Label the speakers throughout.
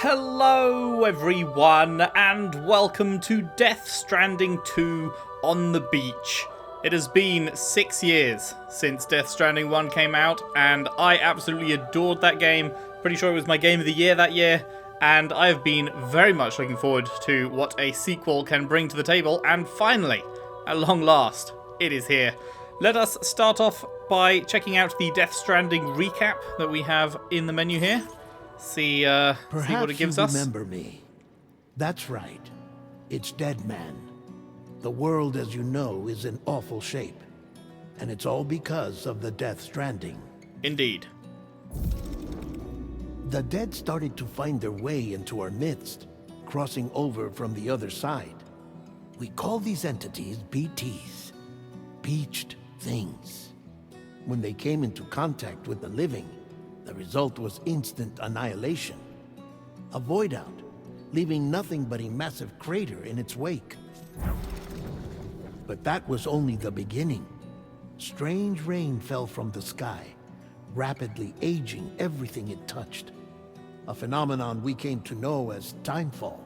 Speaker 1: Hello everyone, and welcome to Death Stranding 2 on the beach. It has been 6 years since Death Stranding 1 came out, and I absolutely adored that game. Pretty sure it was my game of the year that year, and I have been very much looking forward to what a sequel can bring to the table, and finally, at long last, it is here. Let us start off by checking out the Death Stranding recap that we have in the menu here. See what it gives us.
Speaker 2: Remember me. That's right. It's Dead Man. The world, as you know, is in awful shape. And it's all because of the Death Stranding.
Speaker 1: Indeed.
Speaker 2: The dead started to find their way into our midst, crossing over from the other side. We call these entities BTs. Beached Things. When they came into contact with the living, the result was instant annihilation. A void out, leaving nothing but a massive crater in its wake. But that was only the beginning. Strange rain fell from the sky, rapidly aging everything it touched. A phenomenon we came to know as timefall.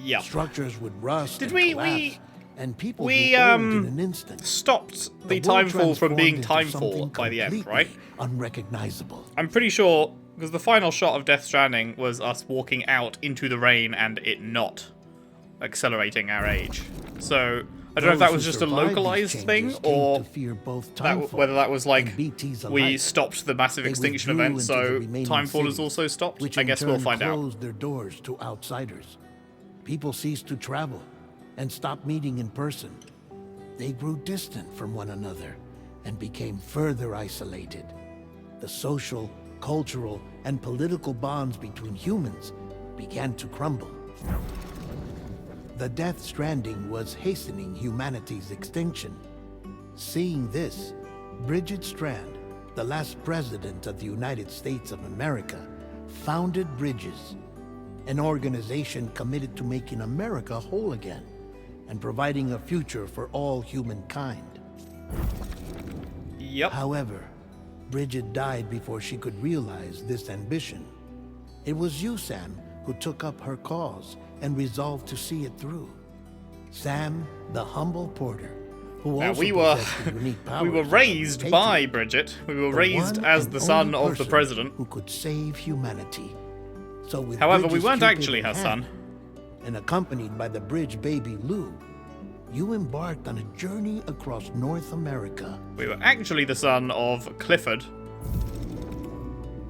Speaker 1: Yep.
Speaker 2: Structures would rust
Speaker 1: Did
Speaker 2: and
Speaker 1: we
Speaker 2: collapse, and people
Speaker 1: we
Speaker 2: grew old in an instant.
Speaker 1: stopped the
Speaker 2: The world
Speaker 1: timefall from being
Speaker 2: transformed into
Speaker 1: timefall
Speaker 2: something
Speaker 1: by the end,
Speaker 2: completely
Speaker 1: right?
Speaker 2: Unrecognizable.
Speaker 1: I'm pretty sure, because the final shot of Death Stranding was us walking out into the rain and it not accelerating our age. So, I don't know if that was just a localized thing, or whether that was like, we stopped the massive extinction event, so timefall is also stopped.
Speaker 2: Which
Speaker 1: I guess we'll find out.
Speaker 2: closed their doors to outsiders. People ceased to travel and stopped meeting in person. They grew distant from one another and became further isolated. The social, cultural, and political bonds between humans began to crumble. The Death Stranding was hastening humanity's extinction. Seeing this, Bridget Strand, the last president of the United States of America, founded Bridges, an organization committed to making America whole again and providing a future for all humankind.
Speaker 1: Yep.
Speaker 2: However, Bridget died before she could realize this ambition. It was you, Sam, who took up her cause and resolved to see it through. Sam, the humble porter, who
Speaker 1: Now,
Speaker 2: also
Speaker 1: we were
Speaker 2: possessed the unique powers
Speaker 1: we were
Speaker 2: of a
Speaker 1: raised
Speaker 2: patriot,
Speaker 1: by Bridget. We were
Speaker 2: the
Speaker 1: raised
Speaker 2: one
Speaker 1: as
Speaker 2: and
Speaker 1: the son
Speaker 2: only
Speaker 1: of the
Speaker 2: person
Speaker 1: president.
Speaker 2: who could save humanity. So with
Speaker 1: However, we
Speaker 2: Bridget's
Speaker 1: weren't
Speaker 2: Cupid
Speaker 1: actually
Speaker 2: in
Speaker 1: her
Speaker 2: hand,
Speaker 1: son.
Speaker 2: and accompanied by the bridge baby Lou, you embarked on a journey across North America.
Speaker 1: We were actually the son of Clifford,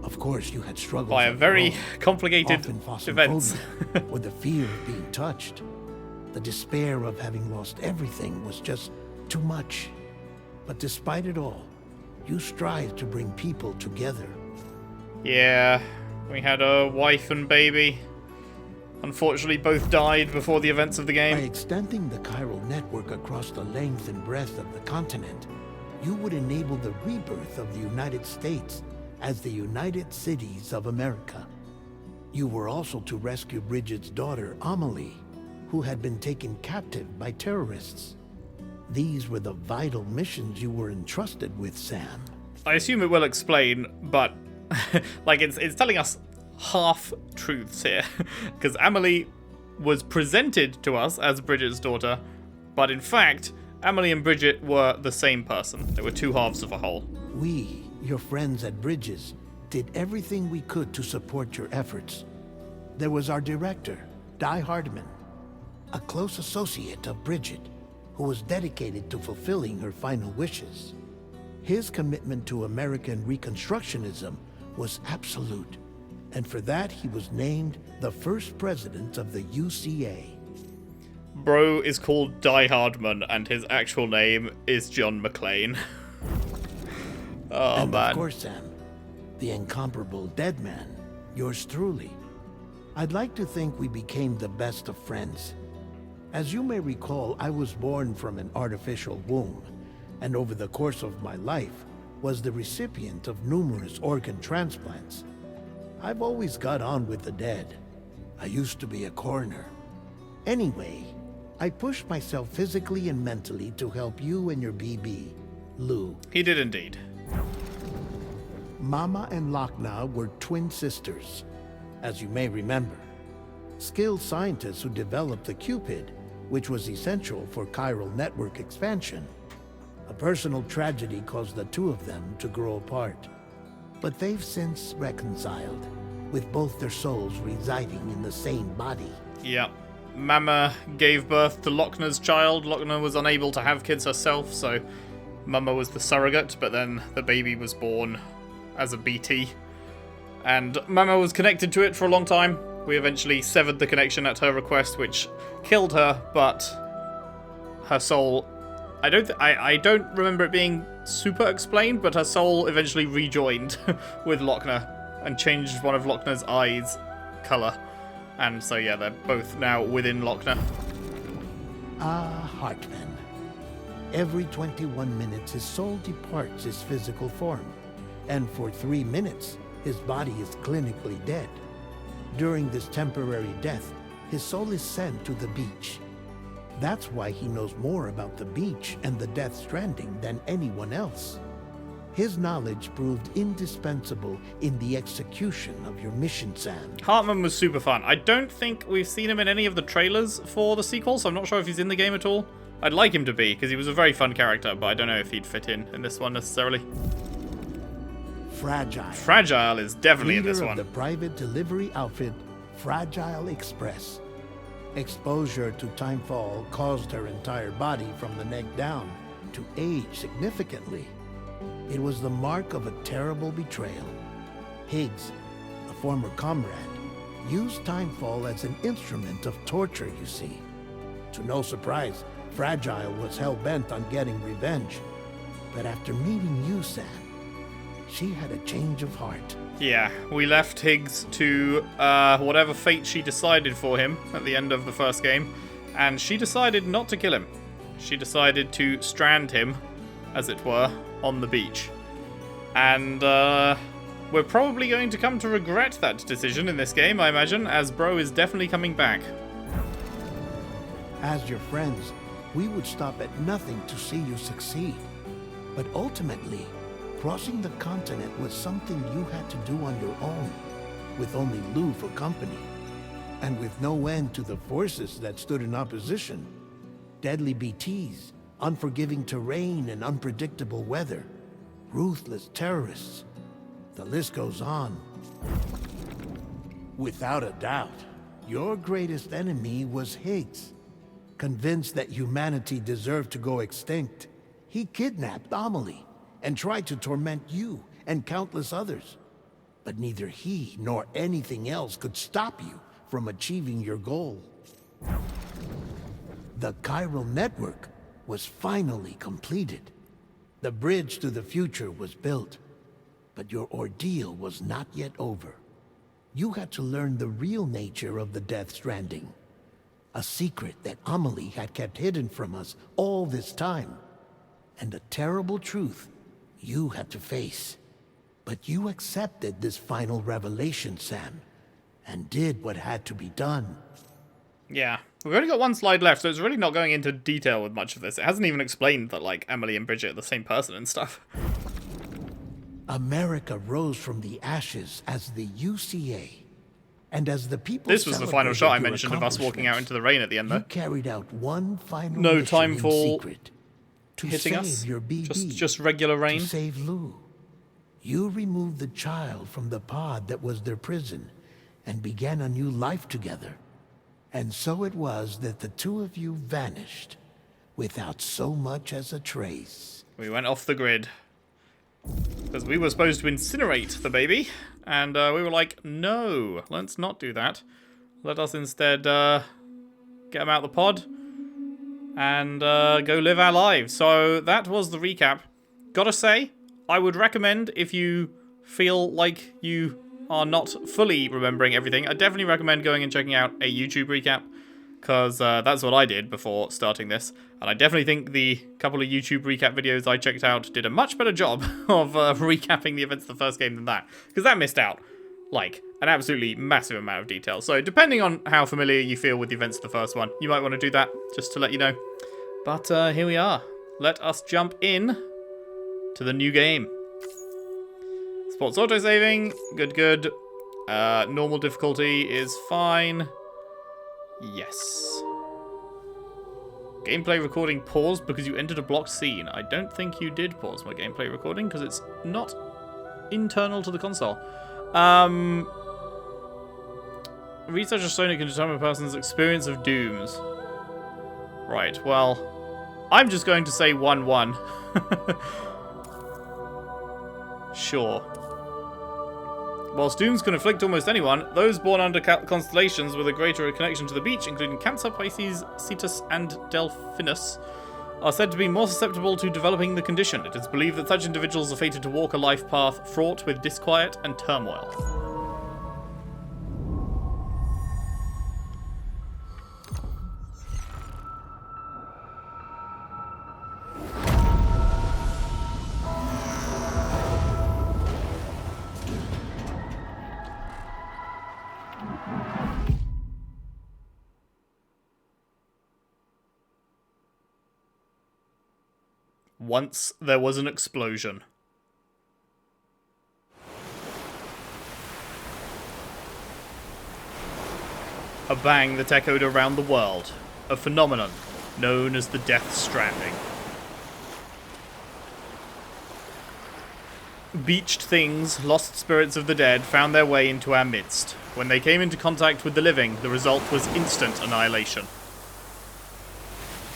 Speaker 2: Of course, you had struggled
Speaker 1: by a very complicated events.
Speaker 2: with the fear of being touched. The despair of having lost everything was just too much. But despite it all, you strived to bring people together.
Speaker 1: Yeah, we had a wife and baby. Unfortunately, both died before the events of the
Speaker 2: By
Speaker 1: game.
Speaker 2: extending the chiral network across the length and breadth of the continent, you would enable the rebirth of the United States as the United Cities of America. You were also to rescue Bridget's daughter, Amelie, who had been taken captive by terrorists. These were the vital missions you were entrusted with, Sam.
Speaker 1: I assume it will explain, but like it's telling us half truths here, because Amelie was presented to us as Bridget's daughter, but in fact, Amelie and Bridget were the same person. They were two halves of a whole.
Speaker 2: We, your friends at Bridges, did everything we could to support your efforts. There was our director, Di Hardman, a close associate of Bridget, who was dedicated to fulfilling her final wishes. His commitment to American Reconstructionism was absolute, and for that he was named the first president of the UCA.
Speaker 1: Bro is called Die Hardman, and his actual name is John McClane. Oh,
Speaker 2: And
Speaker 1: man.
Speaker 2: of course, Sam, the incomparable Dead Man, yours truly. I'd like to think we became the best of friends. As you may recall, I was born from an artificial womb, and over the course of my life, was the recipient of numerous organ transplants. I've always got on with the dead. I used to be a coroner. Anyway, I pushed myself physically and mentally to help you and your BB, Lou.
Speaker 1: He did indeed.
Speaker 2: Mama and Lochna were twin sisters. As you may remember, skilled scientists who developed the Cupid, which was essential for chiral network expansion. A personal tragedy caused the two of them to grow apart. But they've since reconciled, with both their souls residing in the same body.
Speaker 1: Yeah. Mama gave birth to Lochner's child. Lochner was unable to have kids herself, so Mama was the surrogate, but then the baby was born as a BT. And Mama was connected to it for a long time. We eventually severed the connection at her request, which killed her, but her soul... I don't remember it being super explained, but her soul eventually rejoined with Lochner and changed one of Lochner's eyes' colour. And so, yeah, they're both now within Lochner.
Speaker 2: Ah, Hartman. Every 21 minutes his soul departs his physical form, and for 3 minutes his body is clinically dead. During this temporary death, his soul is sent to the beach. That's why he knows more about the beach and the Death Stranding than anyone else. His knowledge proved indispensable in the execution of your mission, Sam.
Speaker 1: Hartman was super fun. I don't think we've seen him in any of the trailers for the sequel, so I'm not sure if he's in the game at all. I'd like him to be, because he was a very fun character, but I don't know if he'd fit in this one necessarily.
Speaker 2: Fragile.
Speaker 1: Fragile is definitely in this
Speaker 2: Leader
Speaker 1: one.
Speaker 2: of the private delivery outfit, Fragile Express. Exposure to timefall caused her entire body from the neck down to age significantly. It was the mark of a terrible betrayal. Higgs, a former comrade, used timefall as an instrument of torture, you see. To no surprise, Fragile was hell-bent on getting revenge. But after meeting you, Sam, she had a change of heart.
Speaker 1: Yeah, we left Higgs to whatever fate she decided for him at the end of the first game, and she decided not to kill him. She decided to strand him, as it were, on the beach. And we're probably going to come to regret that decision in this game, I imagine, as Bro is definitely coming back.
Speaker 2: As your friends, we would stop at nothing to see you succeed. But ultimately, crossing the continent was something you had to do on your own, with only Lou for company, and with no end to the forces that stood in opposition. Deadly BTs, unforgiving terrain and unpredictable weather, ruthless terrorists. The list goes on. Without a doubt, your greatest enemy was Higgs. Convinced that humanity deserved to go extinct, he kidnapped Amelie and tried to torment you and countless others. But neither he nor anything else could stop you from achieving your goal. The chiral network was finally completed. The bridge to the future was built, but your ordeal was not yet over. You had to learn the real nature of the Death Stranding, a secret that Amelie had kept hidden from us all this time, and a terrible truth you had to face. But you accepted this final revelation, Sam, and did what had to be done.
Speaker 1: Yeah, we've only got one slide left, so it's really not going into detail with much of this. It hasn't even explained that, like, Emily and Bridget are the same person and stuff.
Speaker 2: America rose from the ashes as the UCA. And as the people
Speaker 1: This was the final shot I
Speaker 2: celebrated your
Speaker 1: mentioned of us walking out into the rain at the end,
Speaker 2: you
Speaker 1: though.
Speaker 2: carried out one final
Speaker 1: No
Speaker 2: mission
Speaker 1: time
Speaker 2: in
Speaker 1: for
Speaker 2: secret. To
Speaker 1: hitting
Speaker 2: save
Speaker 1: us.
Speaker 2: your BB,
Speaker 1: Just regular rain.
Speaker 2: to save Lou. You removed the child from the pod that was their prison and began a new life together. And so it was that the two of you vanished without so much as a trace.
Speaker 1: We went off the grid. Because we were supposed to incinerate the baby, and we were like, no, let's not do that. Let us instead get him out the pod and go live our lives. So that was the recap. Gotta say, I would recommend, if you feel like you are not fully remembering everything, I definitely recommend going and checking out a YouTube recap, because that's what I did before starting this. And I definitely think the couple of YouTube recap videos I checked out did a much better job of recapping the events of the first game than that, because that missed out, like, an absolutely massive amount of detail. So depending on how familiar you feel with the events of the first one, you might want to do that, just to let you know. But here we are. Let us jump in to the new game. Sports autosaving, good. Normal difficulty is fine. Yes. Gameplay recording paused because you entered a blocked scene. I don't think you did pause my gameplay recording because it's not internal to the console. Researcher Sony can determine a person's experience of dooms. Right, well, I'm just going to say 1-1. Sure. Whilst dooms can afflict almost anyone, those born under constellations with a greater connection to the beach, including Cancer, Pisces, Cetus, and Delphinus, are said to be more susceptible to developing the condition. It is believed that such individuals are fated to walk a life path fraught with disquiet and turmoil. Once there was an explosion. A bang that echoed around the world. A phenomenon known as the Death Stranding. Beached things, lost spirits of the dead, found their way into our midst. When they came into contact with the living, the result was instant annihilation.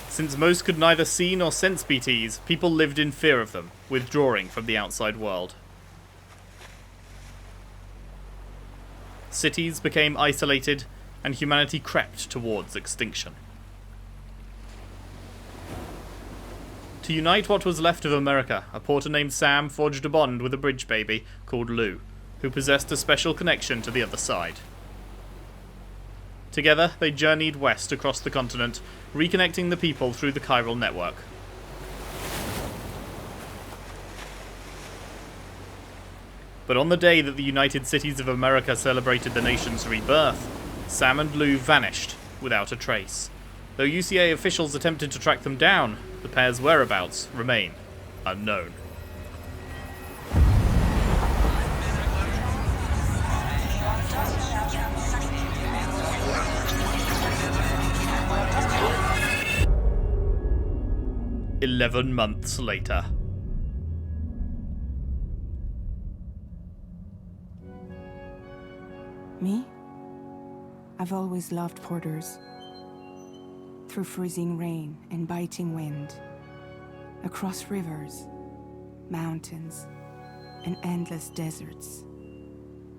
Speaker 1: Since most could neither see nor sense BTs, people lived in fear of them, withdrawing from the outside world. Cities became isolated, and humanity crept towards extinction. To unite what was left of America, a porter named Sam forged a bond with a bridge baby called Lou, who possessed a special connection to the other side. Together, they journeyed west across the continent, reconnecting the people through the chiral network. But on the day that the United Cities of America celebrated the nation's rebirth, Sam and Lou vanished without a trace. Though UCA officials attempted to track them down, the pair's whereabouts remain unknown. "11 months later."
Speaker 3: Me? I've always loved porters. Through freezing rain and biting wind, across rivers, mountains, and endless deserts,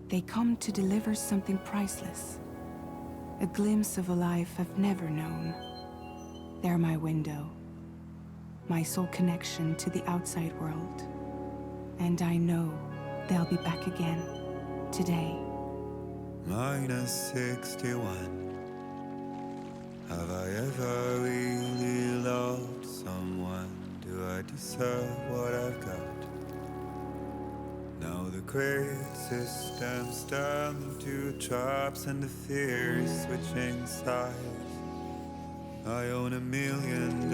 Speaker 3: they come to deliver something priceless, a glimpse of a life I've never known. They're my window, my sole connection to the outside world, and I know they'll be back again today.
Speaker 4: -61. Have I ever really loved someone? Do I deserve what I've got? Now the great systems turn into traps and the fear is switching sides. I own $1 million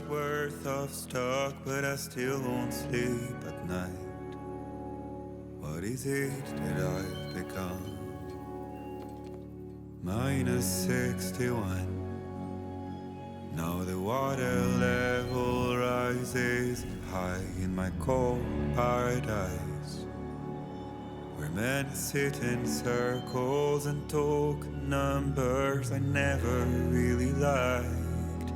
Speaker 4: worth of stock, but I still won't sleep at night. What is it that I've become? -61. Now the water level rises high in my cold paradise, where men sit in circles and talk numbers I never really liked.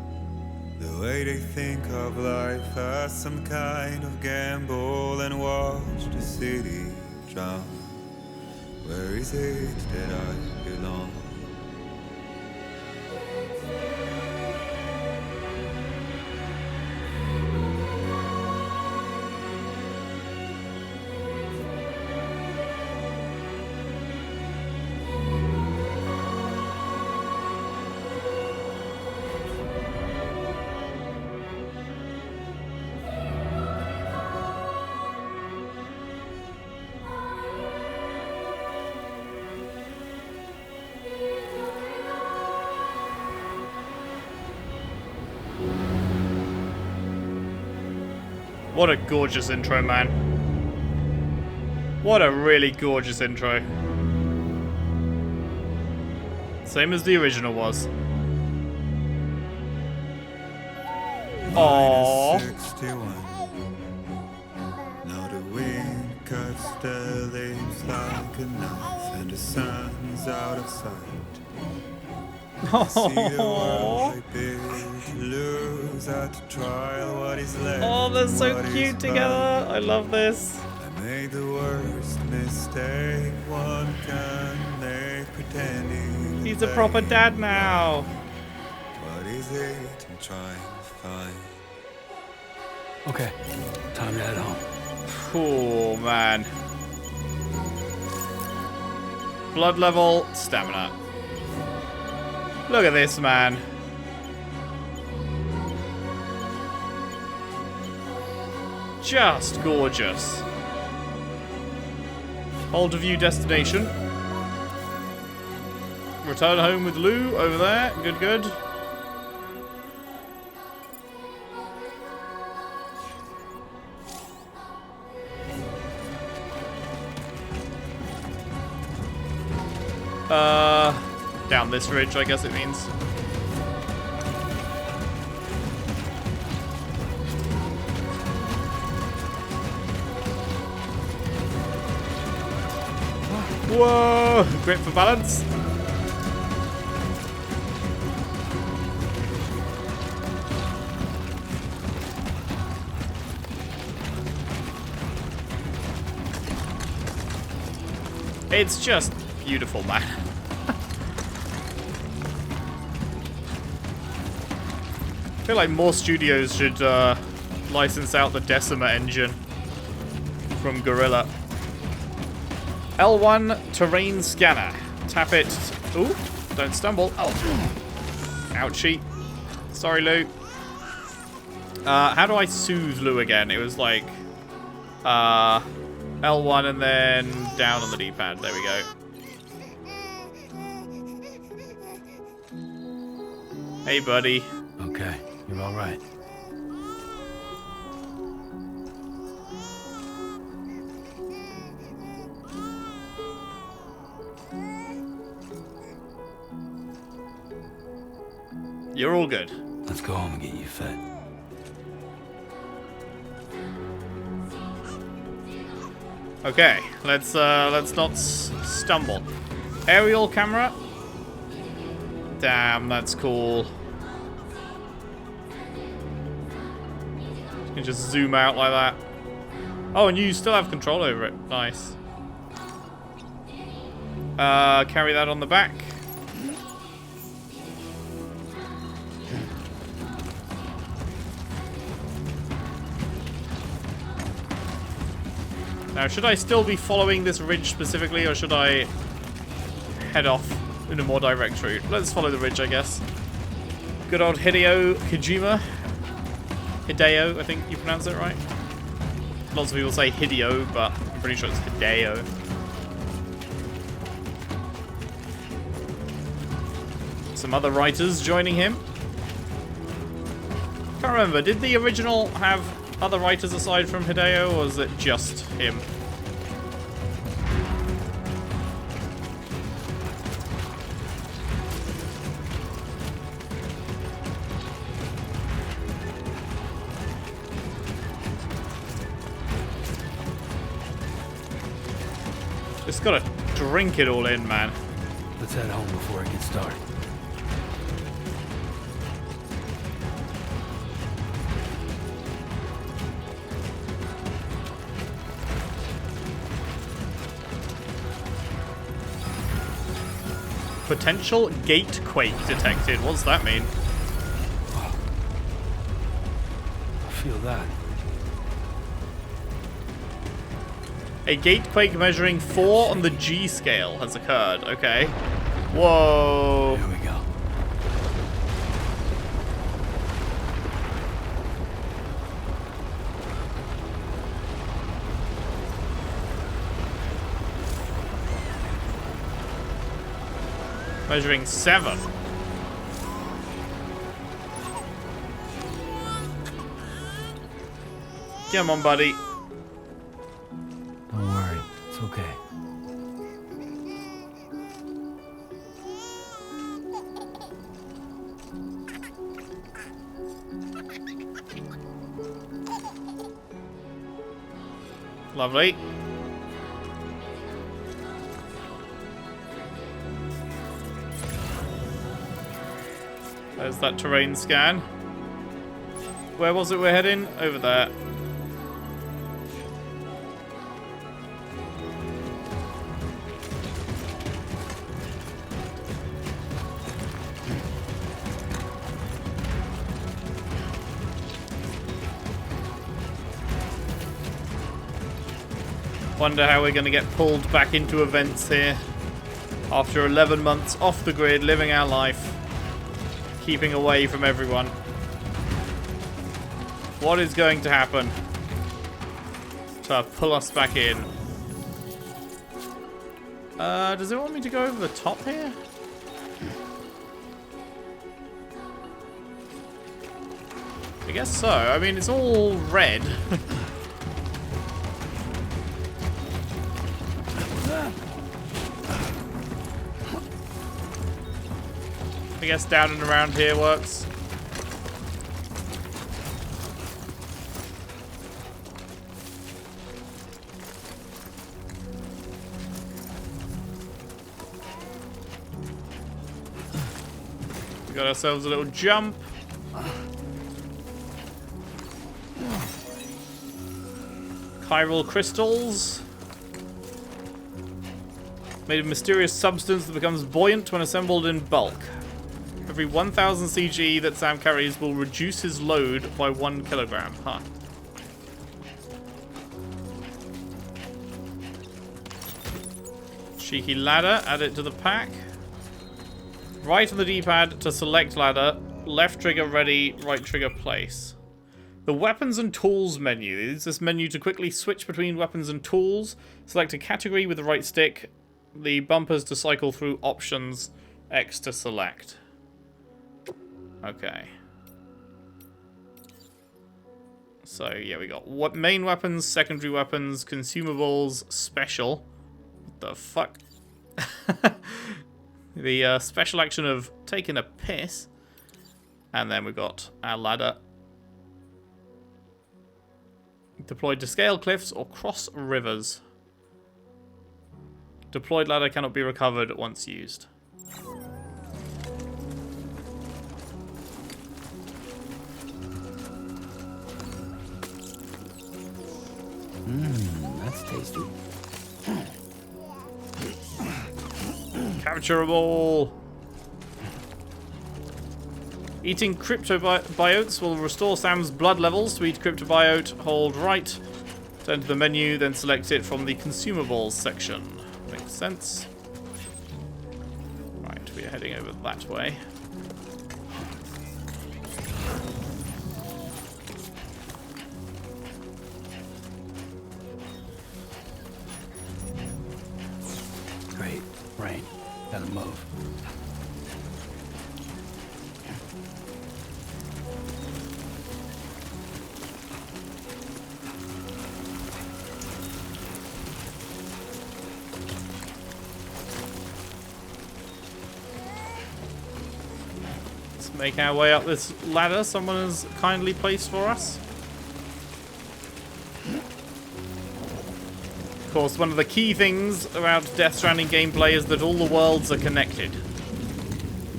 Speaker 4: The way they think of life as some kind of gamble and watch the city drown. Where is it that I belong?
Speaker 1: What a gorgeous intro, man. What a really gorgeous intro. Same as the original was. Aww.
Speaker 4: 61. Now the wind cuts the leaves like a knife, and the sun's out of sight. See the world I built, lose at the trial what is left.
Speaker 1: Oh, they're so
Speaker 4: what is
Speaker 1: cute together. I love this.
Speaker 4: I made the worst mistake one can make, pretending
Speaker 1: He's a proper dad now.
Speaker 4: what is it I'm trying to find.
Speaker 5: Okay, time to head home.
Speaker 1: Oh, man. Blood level, stamina. Look at this, man. Just gorgeous. Hold to view destination. Return home with Lou over there. Good, good. Down this ridge, I guess it means. Whoa! Grip for balance. It's just beautiful, man. I feel like more studios should license out the Decima engine from Gorilla. L1 terrain scanner. Tap it. Ooh, don't stumble. Oh, ouchie. Sorry, Lou. How do I soothe Lou again? It was like L1 and then down on the D-pad. There we go. Hey, buddy.
Speaker 5: Okay, you're all right.
Speaker 1: You're all good.
Speaker 5: Let's go home and get you fed.
Speaker 1: Okay, let's not stumble. Aerial camera. Damn, that's cool. You can just zoom out like that. Oh, and you still have control over it. Nice. Carry that on the back. Now, should I still be following this ridge specifically, or should I head off in a more direct route? Let's follow the ridge, I guess. Good old Hideo Kojima. Hideo, I think you pronounce it right. Lots of people say Hideo, but I'm pretty sure it's Hideo. Some other writers joining him. Can't remember, did the original have other writers aside from Hideo, or is it just him? Just gotta drink it all in, man.
Speaker 5: Let's head home before it gets dark.
Speaker 1: Potential gate quake detected. What's that mean?
Speaker 5: I feel that.
Speaker 1: A gate quake measuring 4 on the G scale has occurred. Okay. Whoa.
Speaker 5: Here we go.
Speaker 1: Measuring 7. Come on, buddy.
Speaker 5: Don't worry, it's okay.
Speaker 1: Lovely. There's that terrain scan. Where was it we're heading? Over there. Wonder how we're going to get pulled back into events here. After 11 months off the grid, living our life. Keeping away from everyone. What is going to happen to pull us back in? Does it want me to go over the top here? I guess so. I mean, it's all red. I guess down and around here works. We got ourselves a little jump. Chiral crystals. Made of mysterious substance that becomes buoyant when assembled in bulk. Every 1,000 CG that Sam carries will reduce his load by 1 kilogram. Huh. Cheeky ladder. Add it to the pack. Right on the D-pad to select ladder. Left trigger ready. Right trigger place. The weapons and tools menu. Use this menu to quickly switch between weapons and tools. Select a category with the right stick. The bumpers to cycle through options. X to select. Okay. So, yeah, we got what main weapons, secondary weapons, consumables, special. What the fuck? The special action of taking a piss. And then we got our ladder. Deployed to scale cliffs or cross rivers. Deployed ladder cannot be recovered once used.
Speaker 2: That's tasty.
Speaker 1: Capturable. Eating cryptobiotes will restore Sam's blood levels. To eat cryptobiote, hold right. Turn to the menu, then select it from the consumables section. Makes sense. Right, we are heading over that way.
Speaker 5: Great. Rain. Gotta move.
Speaker 1: Let's make our way up this ladder someone has kindly placed for us. Of course, one of the key things about Death Stranding gameplay is that all the worlds are connected.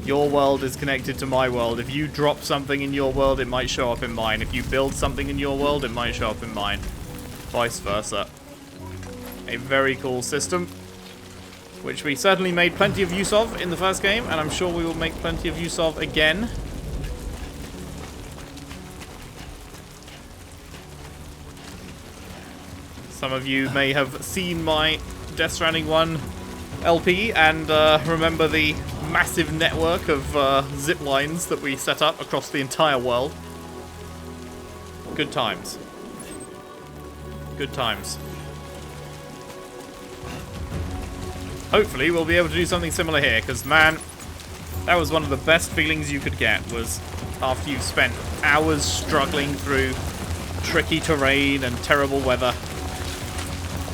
Speaker 1: Your world is connected to my world. If you drop something in your world, it might show up in mine. If you build something in your world, it might show up in mine. Vice versa. A very cool system, which we certainly made plenty of use of in the first game, and I'm sure we will make plenty of use of again. Some of you may have seen my Death Stranding 1 LP and remember the massive network of zip lines that we set up across the entire world. Good times. Good times. Hopefully we'll be able to do something similar here, because man, that was one of the best feelings you could get, was after you've spent hours struggling through tricky terrain and terrible weather,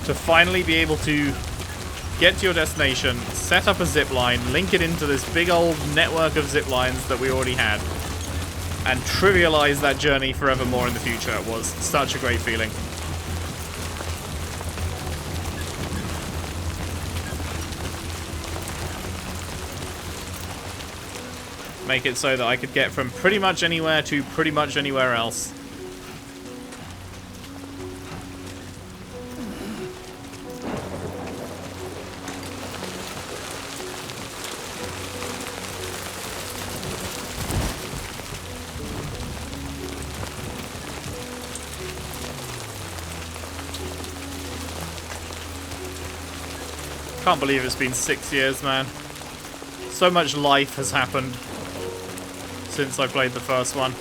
Speaker 1: to finally be able to get to your destination, set up a zip line, link it into this big old network of zip lines that we already had, and trivialize that journey forevermore in the future. It was such a great feeling. Make it so that I could get from pretty much anywhere to pretty much anywhere else. Can't believe it's been 6 years, man. So much life has happened since I played the first one.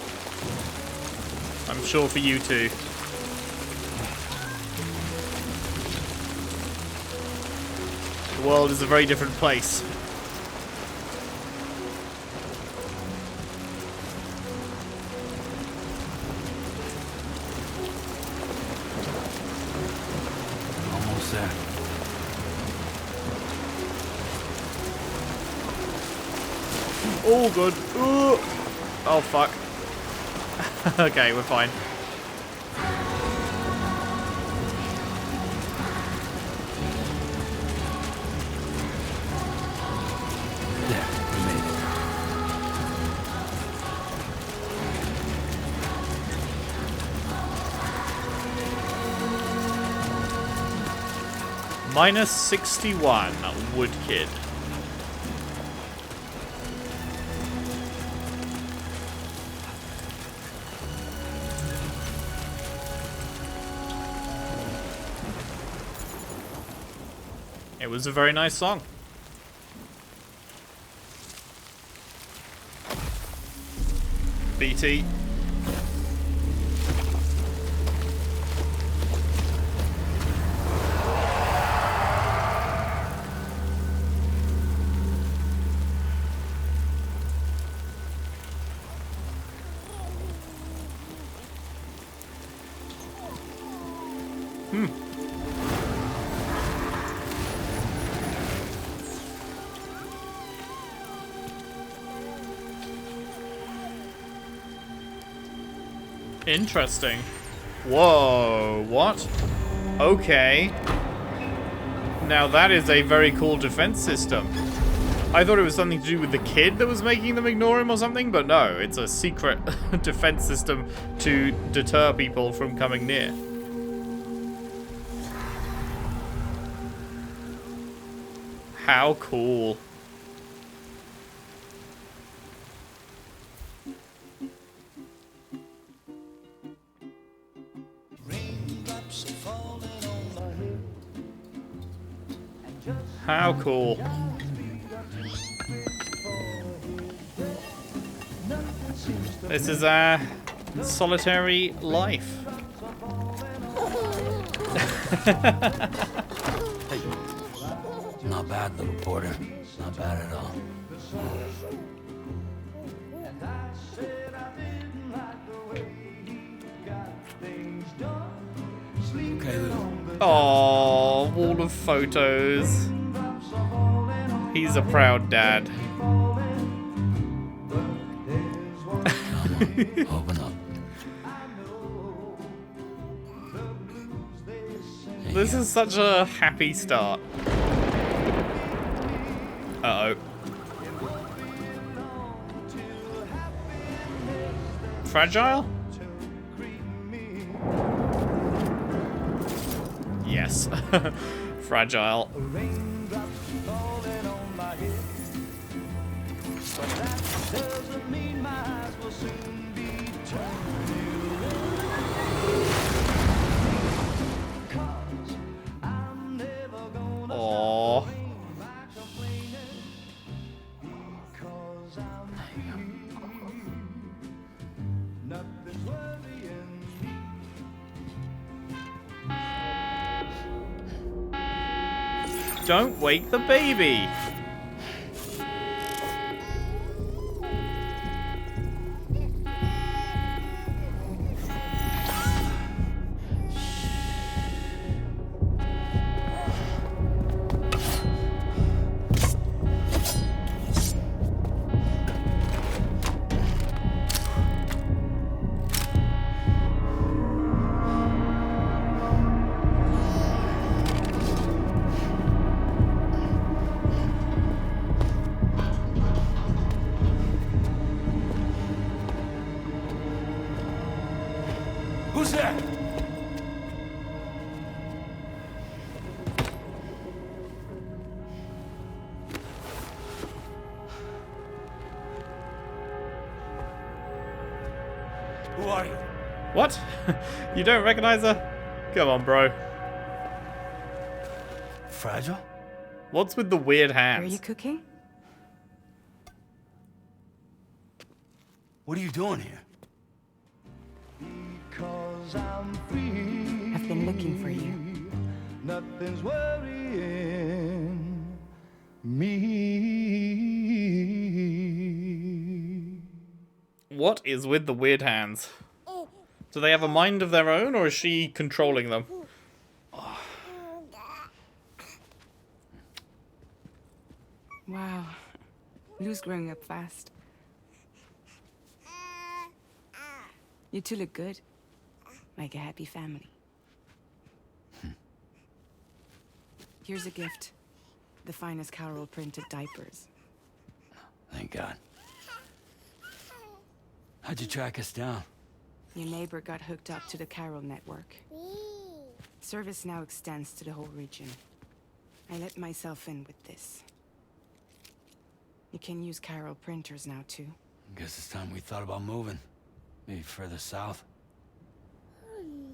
Speaker 1: I'm sure for you too. The world is a very different place.
Speaker 5: Almost there.
Speaker 1: Oh, good. Ooh. Oh, fuck. Okay, we're fine.
Speaker 5: There, we made it.
Speaker 1: Minus 61, Wood Kid. It was a very nice song. BT. Interesting. Whoa, what? Okay. Now that is a very cool defense system. I thought it was something to do with the kid that was making them ignore him or something, but no, it's a secret defense system to deter people from coming near. How cool. How cool. This is our solitary life.
Speaker 5: Not bad, little porter. Not bad at all. Okay, Lou.
Speaker 1: Aww, wall of photos. He's a proud dad.
Speaker 5: Open up.
Speaker 1: This is such a happy start. Uh-oh. Fragile? Yes. Fragile. Aww. Don't wake the baby.
Speaker 5: Who are you?
Speaker 1: What? You don't recognize her? Come on, bro.
Speaker 5: Fragile?
Speaker 1: What's with the weird
Speaker 3: Are
Speaker 1: hands?
Speaker 3: you cooking?
Speaker 5: What are you doing here?
Speaker 3: I've been looking for you.
Speaker 6: Nothing's worrying me.
Speaker 1: What is with the weird hands? Do they have a mind of their own, or is she controlling them?
Speaker 3: Wow. Lou's growing up fast. You two look good. Like a happy family. Here's a gift. The finest Carol printed diapers.
Speaker 5: Thank God. How'd you track us down?
Speaker 3: Your neighbor got hooked up to the Carol network. Service now extends to the whole region. I let myself in with this. You can use Carol printers now too.
Speaker 5: Guess it's time we thought about moving. Maybe further south.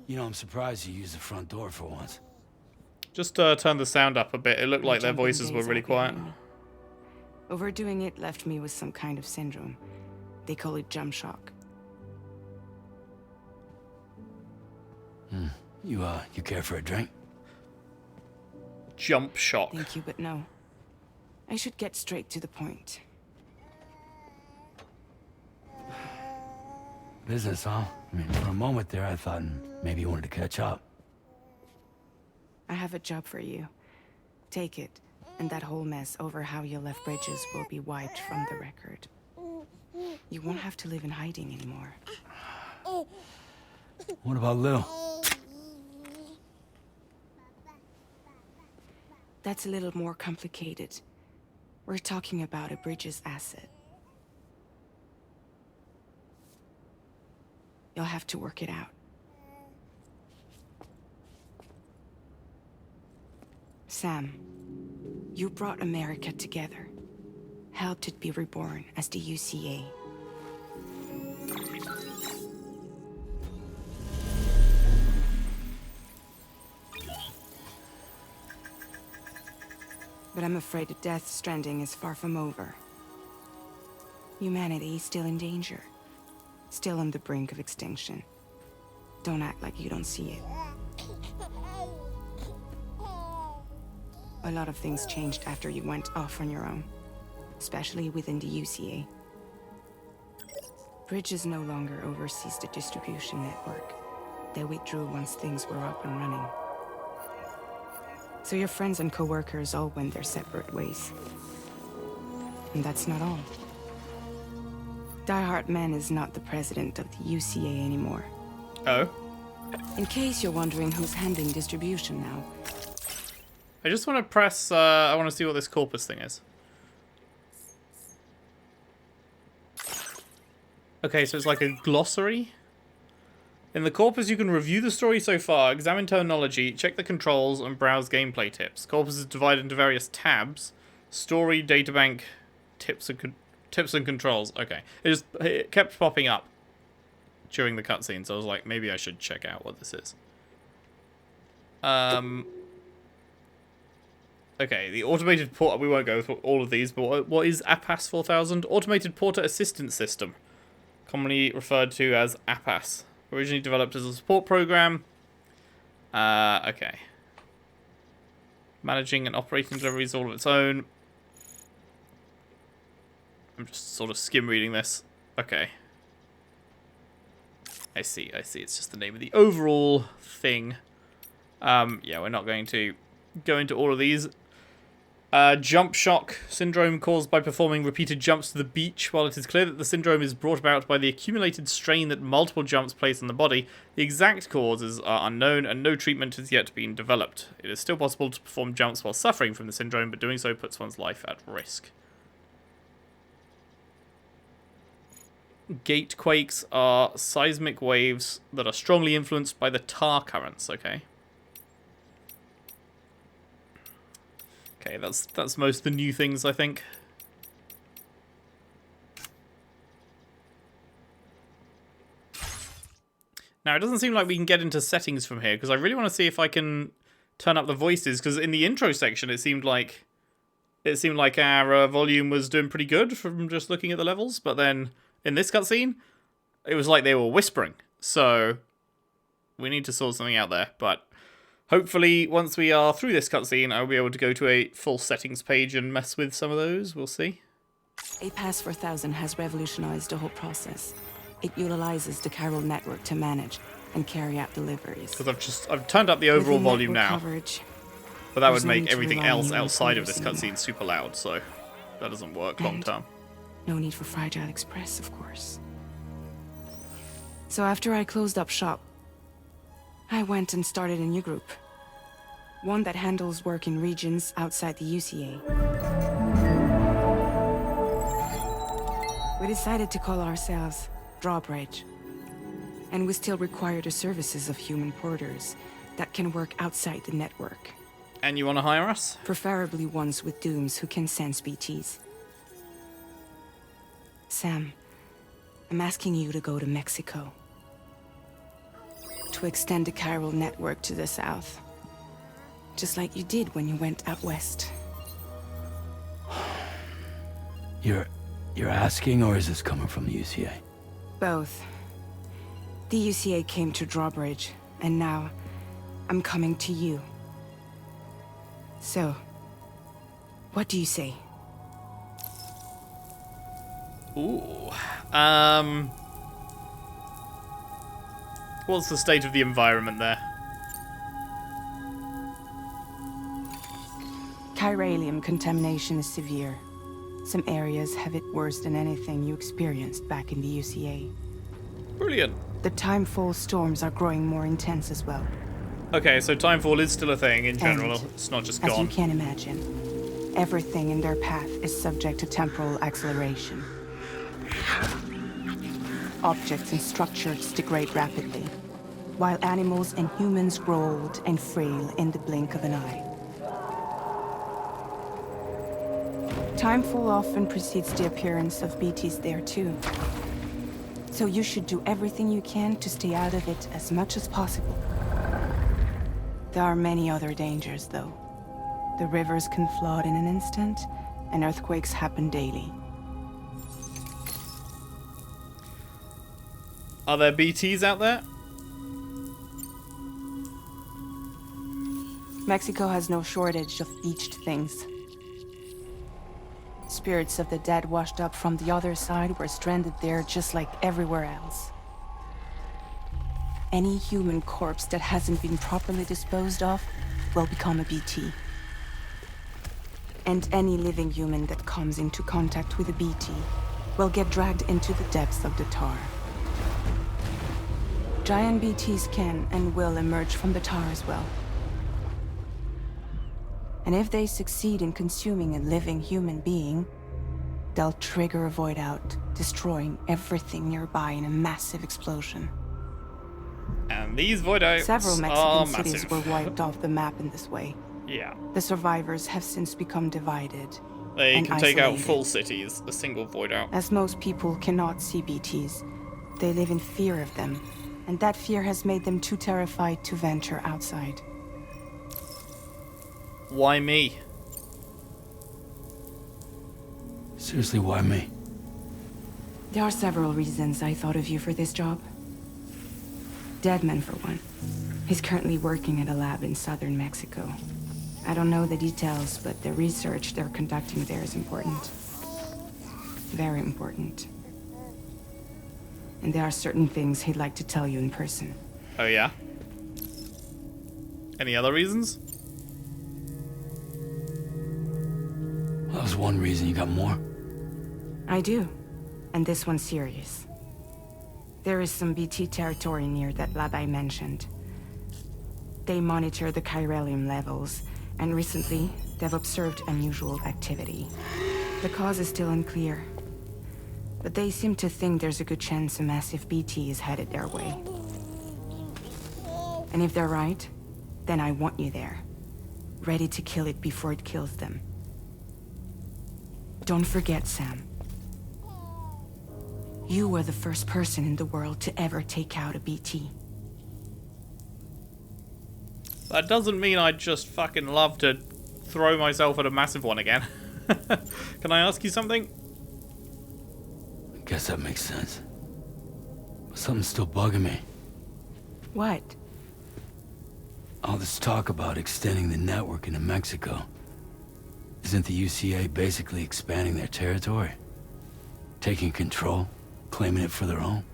Speaker 5: You know, I'm surprised you used the front door for once.
Speaker 1: Just turn the sound up a bit. It looked like their
Speaker 3: Jumping
Speaker 1: voices were
Speaker 3: days
Speaker 1: really
Speaker 3: are
Speaker 1: quiet.
Speaker 3: behind me. Overdoing it left me with some kind of syndrome. They call it jump shock.
Speaker 5: You care for a drink?
Speaker 1: Jump shock.
Speaker 3: Thank you, but no. I should get straight to the point.
Speaker 5: Business, huh? I mean, for a moment there, I thought maybe you wanted to catch up.
Speaker 3: I have a job for you. Take it, and that whole mess over how you left bridges will be wiped from the record. You won't have to live in hiding anymore.
Speaker 5: What about Lou?
Speaker 3: That's a little more complicated. We're talking about a bridges asset. You'll have to work it out. Sam, you brought America together. Helped it be reborn as the UCA. But I'm afraid that Death Stranding is far from over. Humanity is still in danger. Still on the brink of extinction. Don't act like you don't see it. A lot of things changed after you went off on your own. Especially within the UCA. Bridges no longer oversees the distribution network. They withdrew once things were up and running. So your friends and co-workers all went their separate ways. And that's not all. Die Hard Man is not the president of the UCA anymore.
Speaker 1: Oh.
Speaker 3: In case you're wondering who's handling distribution now.
Speaker 1: I just want to press, I want to see what this corpus thing is. Okay, so it's like a glossary. In the corpus, you can review the story so far, examine terminology, check the controls, and browse gameplay tips. Corpus is divided into various tabs. Story, databank, tips and controls. Okay. It kept popping up during the cutscene, so I was like, maybe I should check out what this is. Okay, the automated port... We won't go through all of these, but what is APAS 4000? Automated Porter Assistance System. Commonly referred to as APAS. Originally developed as a support program. Okay. Managing and operating deliveries all of its own. I'm just sort of skim reading this. Okay. I see. It's just the name of the overall thing. Yeah, we're not going to go into all of these. Jump shock syndrome caused by performing repeated jumps to the beach. While it is clear that the syndrome is brought about by the accumulated strain that multiple jumps place on the body, the exact causes are unknown and no treatment has yet been developed. It is still possible to perform jumps while suffering from the syndrome, but doing so puts one's life at risk. Gate quakes are seismic waves that are strongly influenced by the tar currents, okay. Okay, that's most of the new things, I think. Now, it doesn't seem like we can get into settings from here, because I really want to see if I can turn up the voices, because in the intro section it seemed like our volume was doing pretty good from just looking at the levels, but then in this cutscene, it was like they were whispering. So we need to sort something out there, but hopefully once we are through this cutscene, I'll be able to go to a full settings page and mess with some of those. We'll see.
Speaker 3: A Pass 4000 has revolutionized the whole process. It utilizes the chiral network to manage and carry out deliveries.
Speaker 1: Because I've turned up the overall volume now.
Speaker 3: Coverage,
Speaker 1: But that would
Speaker 3: there's no need
Speaker 1: make
Speaker 3: to
Speaker 1: everything
Speaker 3: rely on
Speaker 1: else
Speaker 3: your
Speaker 1: outside of this
Speaker 3: computers
Speaker 1: cutscene super loud, so that doesn't work long
Speaker 3: And-
Speaker 1: term.
Speaker 3: no need for Fragile Express, of course. So after I closed up shop, I went and started a new group. One that handles work in regions outside the UCA. We decided to call ourselves Drawbridge. And we still require the services of human porters that can work outside the network.
Speaker 1: And you want to hire us?
Speaker 3: Preferably ones with dooms who can sense BTs. Sam, I'm asking you to go to Mexico. To extend the chiral network to the south. Just like you did when you went out west.
Speaker 5: You're asking, or is this coming from the UCA?
Speaker 3: Both. The UCA came to Drawbridge, and now I'm coming to you. So, what do you say?
Speaker 1: Ooh. What's the state of the environment there?
Speaker 3: Chiralium contamination is severe. Some areas have it worse than anything you experienced back in the UCA.
Speaker 1: Brilliant.
Speaker 3: The timefall storms are growing more intense as well.
Speaker 1: Okay, so timefall is still a thing in general.
Speaker 3: And,
Speaker 1: it's not just
Speaker 3: as you
Speaker 1: gone.
Speaker 3: can imagine, everything in their path is subject to temporal acceleration. Objects and structures degrade rapidly, while animals and humans grow old and frail in the blink of an eye. Timefall often precedes the appearance of BTs there too. So you should do everything you can to stay out of it as much as possible. There are many other dangers, though. The rivers can flood in an instant, and earthquakes happen daily.
Speaker 1: Are there BTs out there?
Speaker 3: Mexico has no shortage of beached things. Spirits of the dead washed up from the other side were stranded there just like everywhere else. Any human corpse that hasn't been properly disposed of will become a BT. And any living human that comes into contact with a BT will get dragged into the depths of the tar. Giant BTs can and will emerge from the tar as well. And if they succeed in consuming a living human being, they'll trigger a void out, destroying everything nearby in a massive explosion.
Speaker 1: And these void outs
Speaker 3: Several
Speaker 1: are
Speaker 3: Mexican cities
Speaker 1: massive.
Speaker 3: were wiped off the map in this way.
Speaker 1: Yeah.
Speaker 3: The survivors have since become divided.
Speaker 1: They
Speaker 3: and
Speaker 1: can take out
Speaker 3: isolated.
Speaker 1: full cities, a single void out.
Speaker 3: As most people cannot see BTs, they live in fear of them, and that fear has made them too terrified to venture outside.
Speaker 1: Why me?
Speaker 5: Seriously, why me?
Speaker 3: There are several reasons I thought of you for this job. Deadman, for one. He's currently working at a lab in southern Mexico. I don't know the details, but the research they're conducting there is important. Very important. And there are certain things he'd like to tell you in person.
Speaker 1: Oh yeah? Any other reasons?
Speaker 5: That was one reason. You got more?
Speaker 3: I do. And this one's serious. There is some BT territory near that lab I mentioned. They monitor the chiralium levels, and recently, they've observed unusual activity. The cause is still unclear, but they seem to think there's a good chance a massive BT is headed their way. And if they're right, then I want you there, ready to kill it before it kills them. Don't forget, Sam. You were the first person in the world to ever take out a BT.
Speaker 1: That doesn't mean I'd just fucking love to throw myself at a massive one again. Can I ask you something?
Speaker 5: I guess that makes sense. But something's still bugging me.
Speaker 3: What?
Speaker 5: All this talk about extending the network into Mexico. Isn't the UCA basically expanding their territory? Taking control? Claiming it for their own?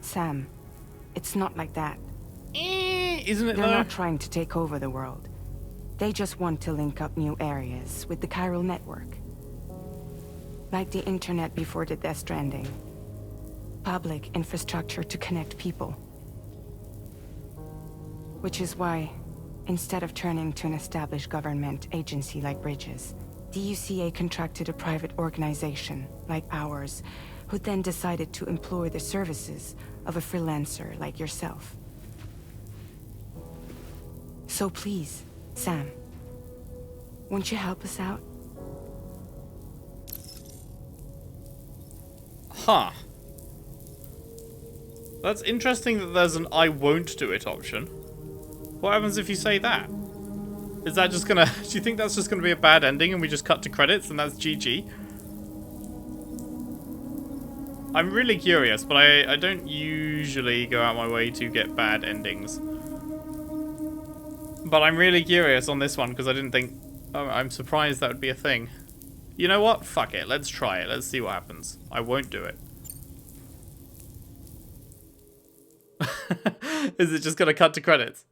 Speaker 3: Sam, it's not like that.
Speaker 1: Isn't it
Speaker 3: They're
Speaker 1: though?
Speaker 3: not trying to take over the world. They just want to link up new areas with the chiral network. Like the internet before the Death Stranding. Public infrastructure to connect people. Which is why, instead of turning to an established government agency like Bridges, the UCA contracted a private organization, like ours, who then decided to employ the services of a freelancer like yourself. So please, Sam, won't you help us out?
Speaker 1: Huh. That's interesting that there's an I won't do it option. What happens if you say that? Is that just gonna... Do you think that's just gonna be a bad ending and we just cut to credits and that's GG? I'm really curious, but I don't usually go out my way to get bad endings. But I'm really curious on this one because I didn't think... Oh, I'm surprised that would be a thing. You know what? Fuck it. Let's try it. Let's see what happens. I won't do it. Is it just gonna cut to credits?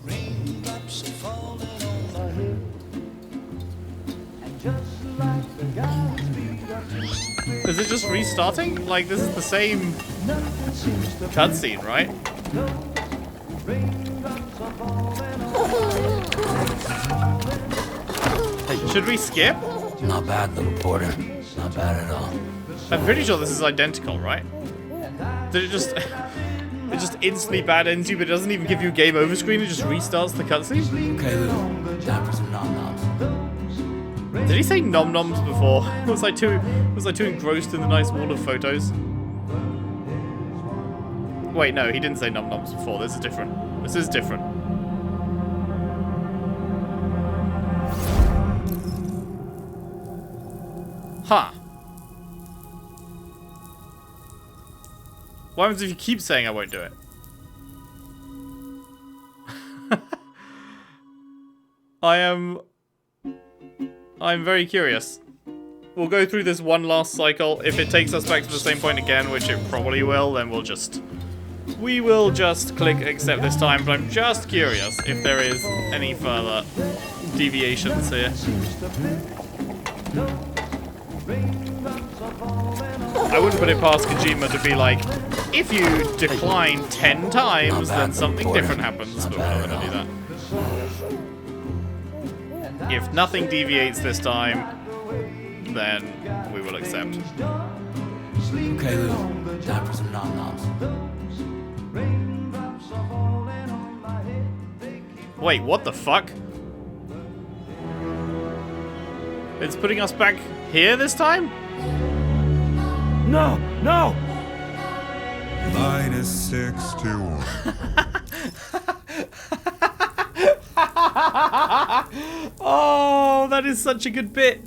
Speaker 6: Raindrops are falling on my head, and just like the galaxy
Speaker 1: Is it just restarting? Like, this is the same
Speaker 6: nothing seems to
Speaker 1: cutscene, right?
Speaker 6: raindrops are falling on my head.
Speaker 1: Should we skip?
Speaker 5: Not bad, little porter. Not bad at all.
Speaker 1: I'm pretty sure this is identical, right? Did it just... It just instantly bad ends you, but it doesn't even give you a game over screen, it just restarts the cutscene?
Speaker 5: Okay, Lou. Time for some nom-noms.
Speaker 1: Did he say nom-noms before? Was I too engrossed in the nice wall of photos? Wait, no, he didn't say nom-noms before. This is different. This is different. Huh. What happens if you keep saying I won't do it? I'm very curious. We'll go through this one last cycle. If it takes us back to the same point again, which it probably will, then we will just click accept this time, but I'm just curious if there is any further deviations here. I wouldn't put it past Kojima to be like, if you decline 10 times, then something different happens, but we're not going to do that. If nothing deviates this time, then we will accept.
Speaker 5: Okay, Lou. Time for some nom-noms.
Speaker 1: Wait, what the fuck? It's putting us back here this time?
Speaker 5: No! No!
Speaker 4: -61.
Speaker 1: Oh, that is such a good bit.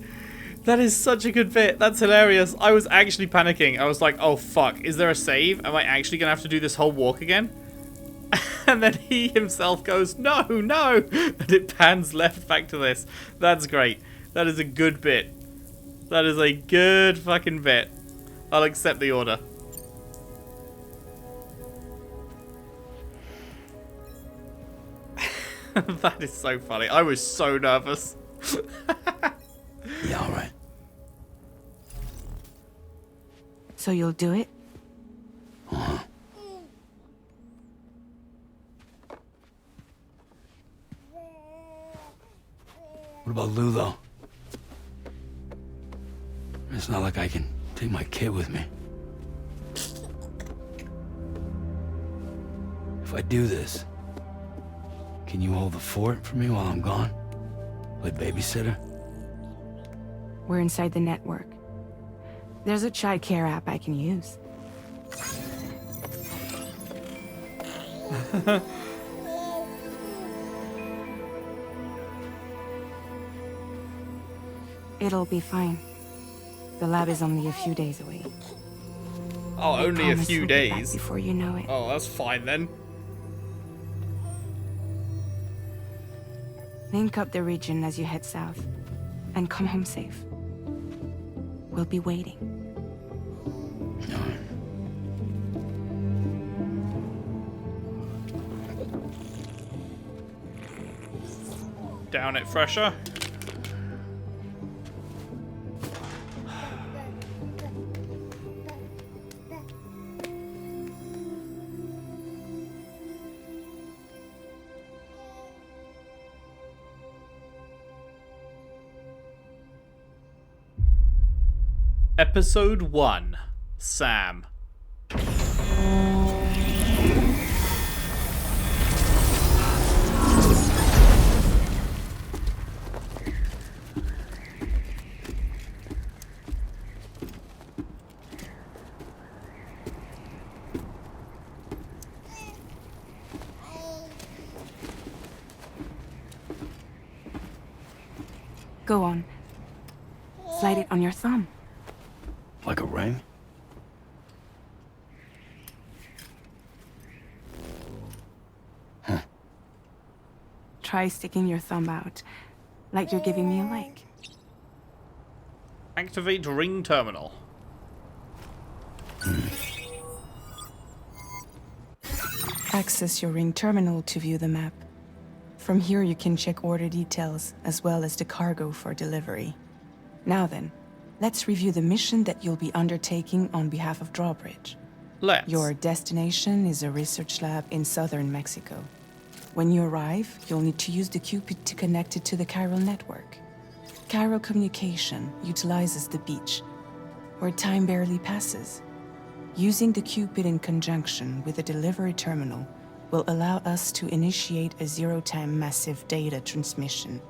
Speaker 1: That is such a good bit. That's hilarious. I was actually panicking. I was like, oh fuck, is there a save? Am I actually gonna have to do this whole walk again? And then he himself goes, no, no! And it pans left back to this. That's great. That is a good bit. That is a good fucking bit. I'll accept the order. That is so funny. I was so nervous.
Speaker 5: Yeah, alright.
Speaker 3: So you'll do it?
Speaker 5: Uh-huh. What about Lou, though? It's not like I can take my kid with me. If I do this, can you hold the fort for me while I'm gone? Play babysitter?
Speaker 3: We're inside the network. There's a child care app I can use. It'll be fine. The lab is only a few days away.
Speaker 1: Oh,
Speaker 3: I
Speaker 1: only a
Speaker 3: promise
Speaker 1: few
Speaker 3: we'll be back
Speaker 1: days.
Speaker 3: before you know it.
Speaker 1: Oh, that's fine then.
Speaker 3: Link up the region as you head south, and come home safe. We'll be waiting.
Speaker 1: Down it fresher. Episode 1. Sam.
Speaker 3: Go on. Slide it on your thumb.
Speaker 5: Like a ring?
Speaker 3: Try sticking your thumb out, like you're giving me a like.
Speaker 1: Activate ring terminal.
Speaker 3: Access your ring terminal to view the map. From here you can check order details, as well as the cargo for delivery. Now then, let's review the mission that you'll be undertaking on behalf of Drawbridge.
Speaker 1: Let's.
Speaker 3: Your destination is a research lab in southern Mexico. When you arrive, you'll need to use the Cupid to connect it to the chiral network. Chiral communication utilizes the beach, where time barely passes. Using the Cupid in conjunction with the delivery terminal will allow us to initiate a zero-time massive data transmission.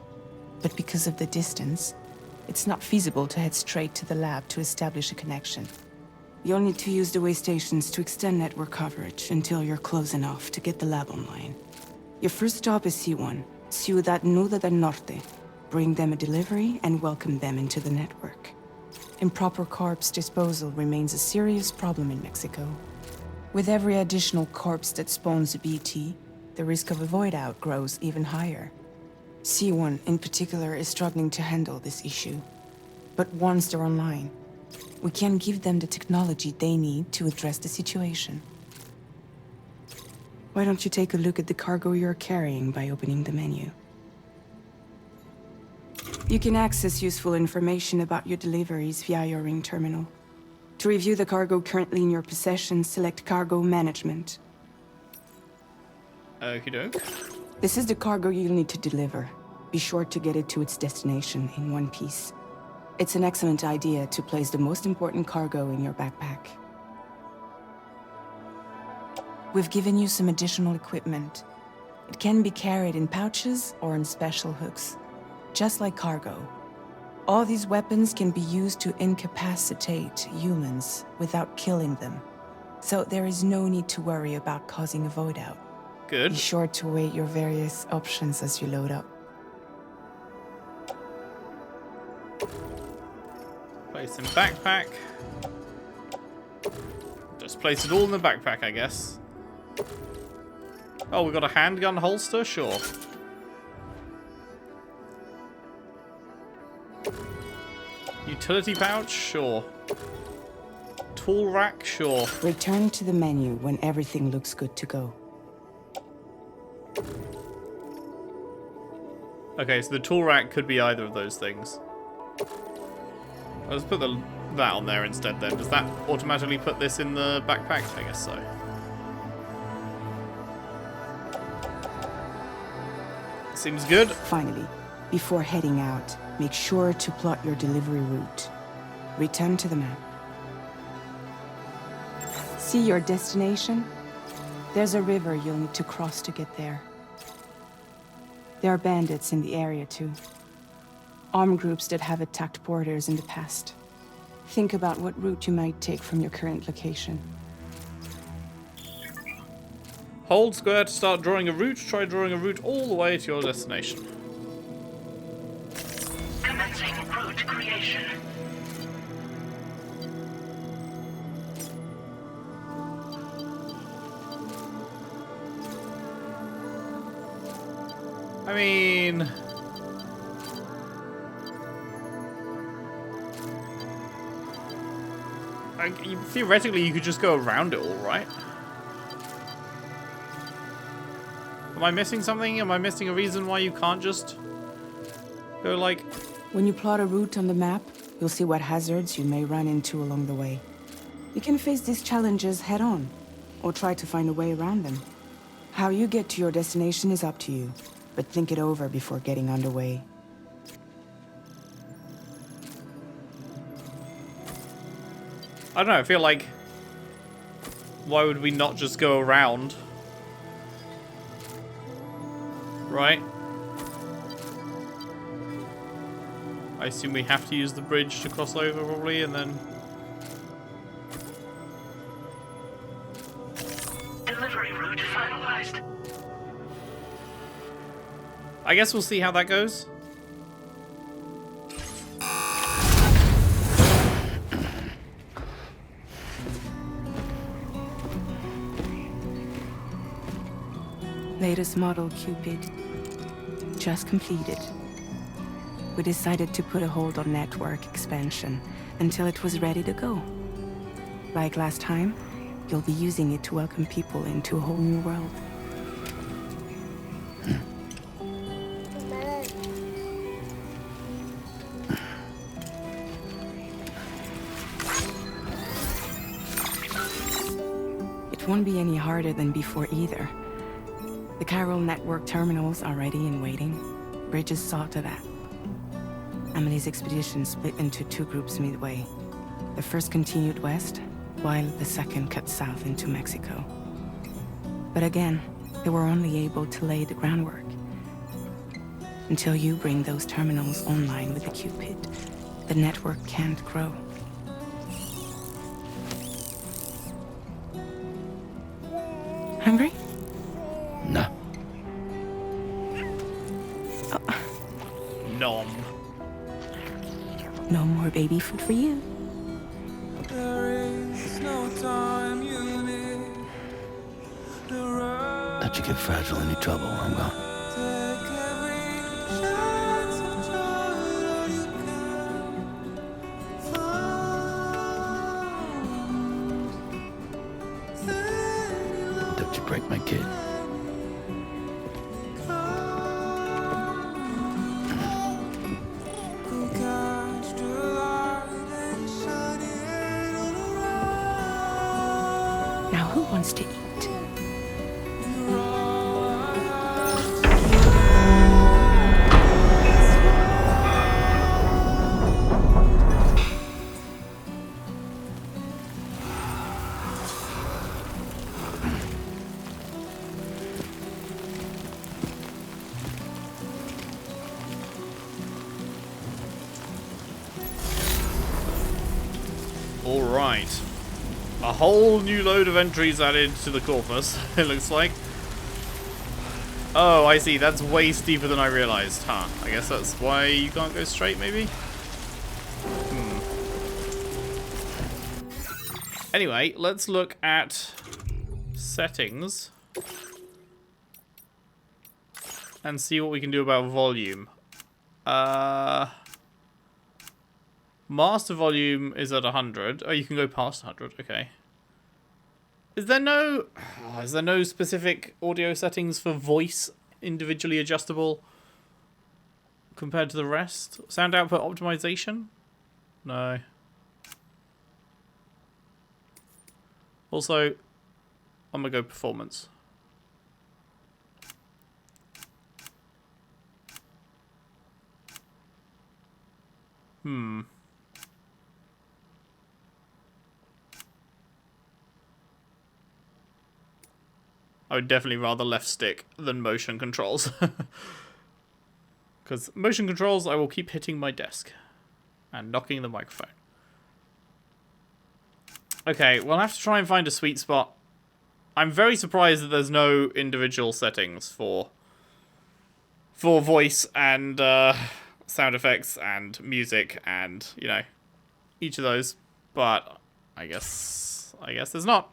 Speaker 3: But because of the distance, it's not feasible to head straight to the lab to establish a connection. You'll need to use the way stations to extend network coverage until you're close enough to get the lab online. Your first stop is C1, Ciudad Nuda del Norte. Bring them a delivery and welcome them into the network. Improper corpse disposal remains a serious problem in Mexico. With every additional corpse that spawns a BT, the risk of a void out grows even higher. C1 in particular is struggling to handle this issue. But once they're online, we can give them the technology they need to address the situation. Why don't you take a look at the cargo you're carrying by opening the menu? You can access useful information about your deliveries via your ring terminal. To review the cargo currently in your possession, select Cargo Management.
Speaker 1: Okie doke.
Speaker 3: This is the cargo you'll need to deliver. Be sure to get it to its destination in one piece. It's an excellent idea to place the most important cargo in your backpack. We've given you some additional equipment. It can be carried in pouches or in special hooks, just like cargo. All these weapons can be used to incapacitate humans without killing them. So there is no need to worry about causing a void out.
Speaker 1: Good.
Speaker 3: Be sure to weigh your various options as you load up.
Speaker 1: Place in backpack. Just place it all in the backpack, I guess. Oh, we got a handgun holster? Sure. Utility pouch? Sure. Tool rack? Sure.
Speaker 3: Return to the menu when everything looks good to go.
Speaker 1: Okay, so the tool rack could be either of those things. Let's put that on there instead then. Does that automatically put this in the backpack? I guess so. Seems good.
Speaker 3: Finally, before heading out, make sure to plot your delivery route. Return to the map. See your destination? There's a river you'll need to cross to get there. There are bandits in the area too. Armed groups that have attacked porters in the past. Think about what route you might take from your current location.
Speaker 1: Hold square to start drawing a route. Try drawing a route all the way to your destination.
Speaker 7: Commencing route creation.
Speaker 1: I mean... theoretically, you could just go around it all, right? Am I missing something? Am I missing a reason why you can't just go like...
Speaker 3: When you plot a route on the map, you'll see what hazards you may run into along the way. You can face these challenges head-on, or try to find a way around them. How you get to your destination is up to you, but think it over before getting underway.
Speaker 1: I don't know, I feel like... why would we not just go around? Right? I assume we have to use the bridge to cross over, probably, and then...
Speaker 7: Delivery route finalized.
Speaker 1: I guess we'll see how that goes.
Speaker 3: Latest model Cupid. Just completed. We decided to put a hold on network expansion until it was ready to go. Like last time, you'll be using it to welcome people into a whole new world. It won't be any harder than before either. The Chiral network terminals are ready and waiting. Bridges saw to that. Amelie's expedition split into two groups midway. The first continued west, while the second cut south into Mexico. But again, they were only able to lay the groundwork. Until you bring those terminals online with the Cupid, the network can't grow. Hungry?
Speaker 5: No.
Speaker 1: Nom.
Speaker 3: No more baby food for you.
Speaker 5: Let you get fragile any trouble, I'm gone. Don't you break my kid.
Speaker 3: Now who wants to eat?
Speaker 1: Alright. A whole new load of entries added to the corpus, it looks like. Oh, I see. That's way steeper than I realized. Huh. I guess that's why you can't go straight, maybe? Anyway, let's look at settings and see what we can do about volume. Master volume is at 100. Oh, you can go past 100. Okay. Is there no specific audio settings for voice individually adjustable compared to the rest? Sound output optimization? No. Also, I'm gonna go performance. I would definitely rather left stick than motion controls. Because motion controls, I will keep hitting my desk and knocking the microphone. Okay, we'll have to try and find a sweet spot I'm very surprised that there's no individual settings for voice and sound effects and music and, you know, each of those. But I guess there's not.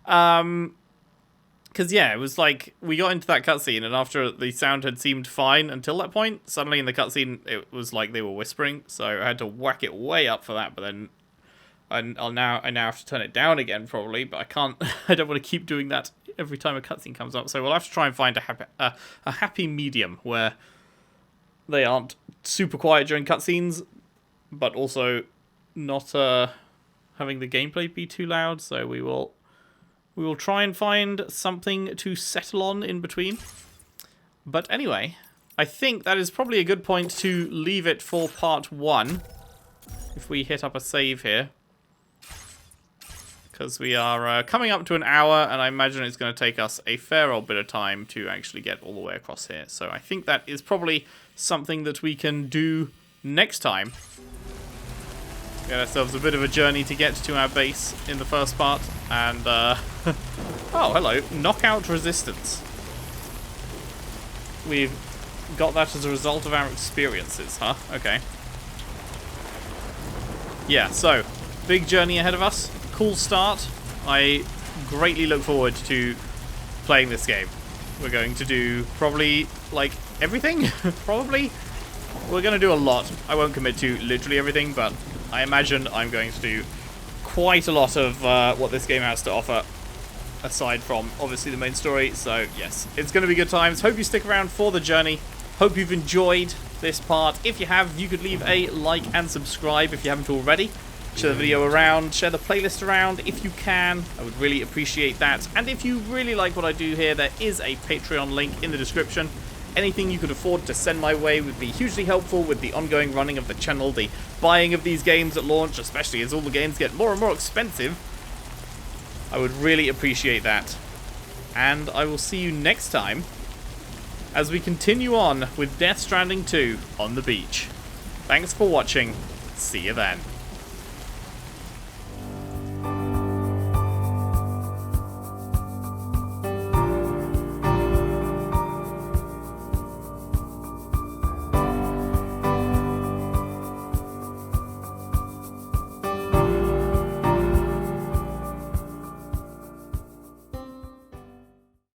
Speaker 1: Because, yeah, it was like, we got into that cutscene, and after the sound had seemed fine until that point, suddenly in the cutscene, it was like they were whispering, so I had to whack it way up for that, but then I now have to turn it down again, probably, but I can't, I don't want to keep doing that every time a cutscene comes up, so we'll have to try and find a happy medium where they aren't super quiet during cutscenes, but also not having the gameplay be too loud, so we will try and find something to settle on in between. But anyway, I think that is probably a good point to leave it for part 1. If we hit up a save here. Because we are coming up to an hour, and I imagine it's going to take us a fair old bit of time to actually get all the way across here. So I think that is probably something that we can do next time. Get ourselves a bit of a journey to get to our base in the first part, and oh, hello, knockout resistance. We've got that as a result of our experiences, huh? Okay. Yeah, so, big journey ahead of us, cool start. I greatly look forward to playing this game. We're going to do probably, like, everything? Probably? We're going to do a lot. I won't commit to literally everything, but I imagine I'm going to do quite a lot of what this game has to offer, aside from, obviously, the main story. So, yes, it's going to be good times. Hope you stick around for the journey. Hope you've enjoyed this part. If you have, you could leave a like and subscribe if you haven't already. Share the video around, share the playlist around if you can. I would really appreciate that. And if you really like what I do here, there is a Patreon link in the description. Anything you could afford to send my way would be hugely helpful with the ongoing running of the channel, the buying of these games at launch, especially as all the games get more and more expensive. I would really appreciate that. And I will see you next time as we continue on with Death Stranding 2 on the beach. Thanks for watching. See you then.